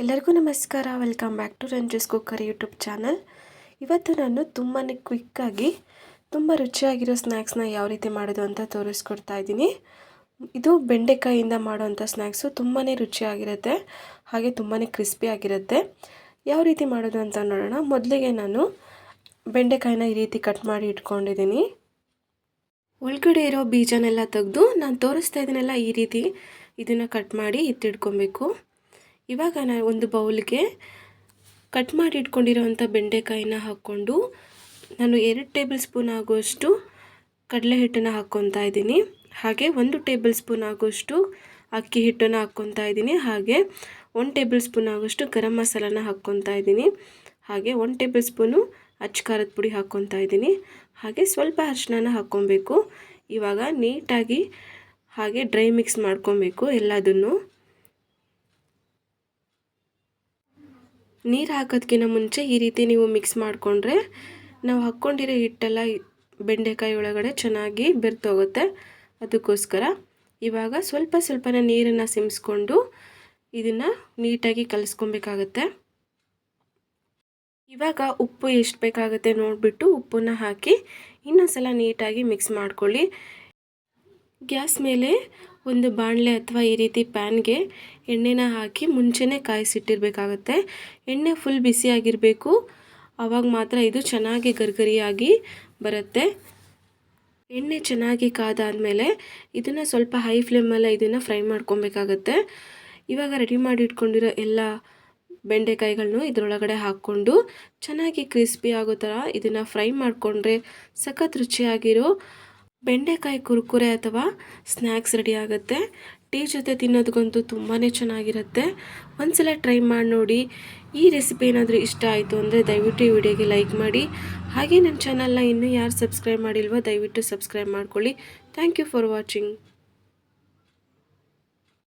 ಎಲ್ಲರಿಗೂ ನಮಸ್ಕಾರ. Welcome back to Ranji's cooker YouTube channel. ಇವತ್ತು ನಾನು ತುಂಬಾ ಕ್ವಿಕ್ಕಾಗಿ ತುಂಬ ರುಚಿಯಾಗಿರೋ ಸ್ನ್ಯಾಕ್ಸ್ನ ಯಾವ ರೀತಿ ಮಾಡೋದು ಅಂತ ತೋರಿಸ್ಕೊಡ್ತಾ ಇದ್ದೀನಿ. ಇದು ಬೆಂಡೆಕಾಯಿಯಿಂದ ಮಾಡೋವಂಥ ಸ್ನ್ಯಾಕ್ಸು ತುಂಬಾ ರುಚಿಯಾಗಿರುತ್ತೆ, ಹಾಗೆ ತುಂಬಾ ಕ್ರಿಸ್ಪಿ ಆಗಿರುತ್ತೆ. ಯಾವ ರೀತಿ ಮಾಡೋದು ಅಂತ ನೋಡೋಣ. ಮೊದಲಿಗೆ ನಾನು ಬೆಂಡೆಕಾಯಿನ ಈ ರೀತಿ ಕಟ್ ಮಾಡಿ ಇಟ್ಕೊಂಡಿದ್ದೀನಿ. ಒಳಗಡೆ ಇರೋ ಬೀಜನೆಲ್ಲ ತೆಗೆದು ನಾನು ತೋರಿಸ್ತಾ ಇದ್ದೀನಲ್ಲ ಈ ರೀತಿ ಇದನ್ನು ಕಟ್ ಮಾಡಿ ಎತ್ತಿಡ್ಕೊಬೇಕು. ಇವಾಗ ನಾನು ಒಂದು ಬೌಲ್ಗೆ ಕಟ್ ಮಾಡಿ ಇಟ್ಕೊಂಡಿರೋವಂಥ ಬೆಂಡೆಕಾಯಿನ ಹಾಕ್ಕೊಂಡು ನಾನು 2 ಟೇಬಲ್ ಸ್ಪೂನ್ ಆಗುವಷ್ಟು ಕಡಲೆ ಹಿಟ್ಟನ್ನು ಹಾಕ್ಕೊತಾ ಇದ್ದೀನಿ. ಹಾಗೆ 1 ಟೇಬಲ್ ಸ್ಪೂನ್ ಆಗುವಷ್ಟು ಅಕ್ಕಿ ಹಿಟ್ಟನ್ನು ಹಾಕ್ಕೊತಾ ಇದ್ದೀನಿ. ಹಾಗೆ 1 ಟೇಬಲ್ ಸ್ಪೂನ್ ಆಗುವಷ್ಟು ಗರಂ ಮಸಾಲಾನ ಹಾಕ್ಕೊತಾ ಇದ್ದೀನಿ. ಹಾಗೆ 1 ಟೇಬಲ್ ಸ್ಪೂನು ಅಚ್ಚ ಖಾರದ ಪುಡಿ ಹಾಕ್ಕೊತಾ ಇದ್ದೀನಿ. ಹಾಗೆ ಸ್ವಲ್ಪ ಅರಿಶಿನ ಹಾಕ್ಕೊಬೇಕು. ಇವಾಗ ನೀಟಾಗಿ ಹಾಗೆ ಡ್ರೈ ಮಿಕ್ಸ್ ಮಾಡ್ಕೊಬೇಕು. ಎಲ್ಲದನ್ನು ನೀರು ಹಾಕೋದಕ್ಕಿಂತ ಮುಂಚೆ ಈ ರೀತಿ ನೀವು ಮಿಕ್ಸ್ ಮಾಡಿಕೊಂಡ್ರೆ ನಾವು ಹಾಕ್ಕೊಂಡಿರೋ ಹಿಟ್ಟೆಲ್ಲ ಬೆಂಡೆಕಾಯಿ ಒಳಗಡೆ ಚೆನ್ನಾಗಿ ಬೆರ್ತೋಗುತ್ತೆ. ಅದಕ್ಕೋಸ್ಕರ ಇವಾಗ ಸ್ವಲ್ಪ ನೀರನ್ನು ಸಿಮ್ಸ್ಕೊಂಡು ಇದನ್ನು ನೀಟಾಗಿ ಕಲಿಸ್ಕೊಬೇಕಾಗತ್ತೆ. ಇವಾಗ ಉಪ್ಪು ಎಷ್ಟು ಬೇಕಾಗುತ್ತೆ ನೋಡಿಬಿಟ್ಟು ಉಪ್ಪನ್ನು ಹಾಕಿ ಇನ್ನೊಂದು ಸಲ ನೀಟಾಗಿ ಮಿಕ್ಸ್ ಮಾಡ್ಕೊಳ್ಳಿ. ಗ್ಯಾಸ್ ಮೇಲೆ ಒಂದು ಬಾಣಲೆ ಅಥವಾ ಈ ರೀತಿ ಪ್ಯಾನ್ಗೆ ಎಣ್ಣೆನ ಹಾಕಿ ಮುಂಚೆನೇ ಕಾಯಿಸಿಟ್ಟಿರಬೇಕಾಗತ್ತೆ. ಎಣ್ಣೆ ಫುಲ್ ಬಿಸಿಯಾಗಿರಬೇಕು, ಆವಾಗ ಮಾತ್ರ ಇದು ಚೆನ್ನಾಗಿ ಗರ್ಗರಿಯಾಗಿ ಬರುತ್ತೆ. ಎಣ್ಣೆ ಚೆನ್ನಾಗಿ ಕಾದಾದಮೇಲೆ ಇದನ್ನು ಸ್ವಲ್ಪ ಹೈ ಫ್ಲೇಮಲ್ಲಿ ಇದನ್ನು ಫ್ರೈ ಮಾಡ್ಕೊಬೇಕಾಗತ್ತೆ. ಇವಾಗ ರೆಡಿ ಮಾಡಿ ಇಟ್ಕೊಂಡಿರೋ ಎಲ್ಲ ಬೆಂಡೆಕಾಯಿಗಳನ್ನು ಇದರೊಳಗಡೆ ಹಾಕ್ಕೊಂಡು ಚೆನ್ನಾಗಿ ಕ್ರಿಸ್ಪಿ ಆಗೋ ಥರ ಇದನ್ನು ಫ್ರೈ ಮಾಡಿಕೊಂಡ್ರೆ ಸಖತ್ ರುಚಿಯಾಗಿರೋ ಬೆಂಡೆಕಾಯಿ ಕುರ್ಕುರೆ ಅಥವಾ ಸ್ನ್ಯಾಕ್ಸ್ ರೆಡಿ ಆಗುತ್ತೆ. ಟೀ ಜೊತೆ ತಿನ್ನೋದಕ್ಕಂತೂ ತುಂಬಾ ಚೆನ್ನಾಗಿರುತ್ತೆ. ಒಂದ್ಸಲ ಟ್ರೈ ಮಾಡಿ ನೋಡಿ. ಈ ರೆಸಿಪಿ ಏನಾದರೂ ಇಷ್ಟ ಆಯಿತು ಅಂದರೆ ದಯವಿಟ್ಟು ಈ ವಿಡಿಯೋಗೆ ಲೈಕ್ ಮಾಡಿ. ಹಾಗೆ ನನ್ನ ಚಾನಲ್ನ ಇನ್ನೂ ಯಾರು ಸಬ್ಸ್ಕ್ರೈಬ್ ಮಾಡಿಲ್ವೋ ದಯವಿಟ್ಟು ಸಬ್ಸ್ಕ್ರೈಬ್ ಮಾಡ್ಕೊಳ್ಳಿ. Thank you for watching.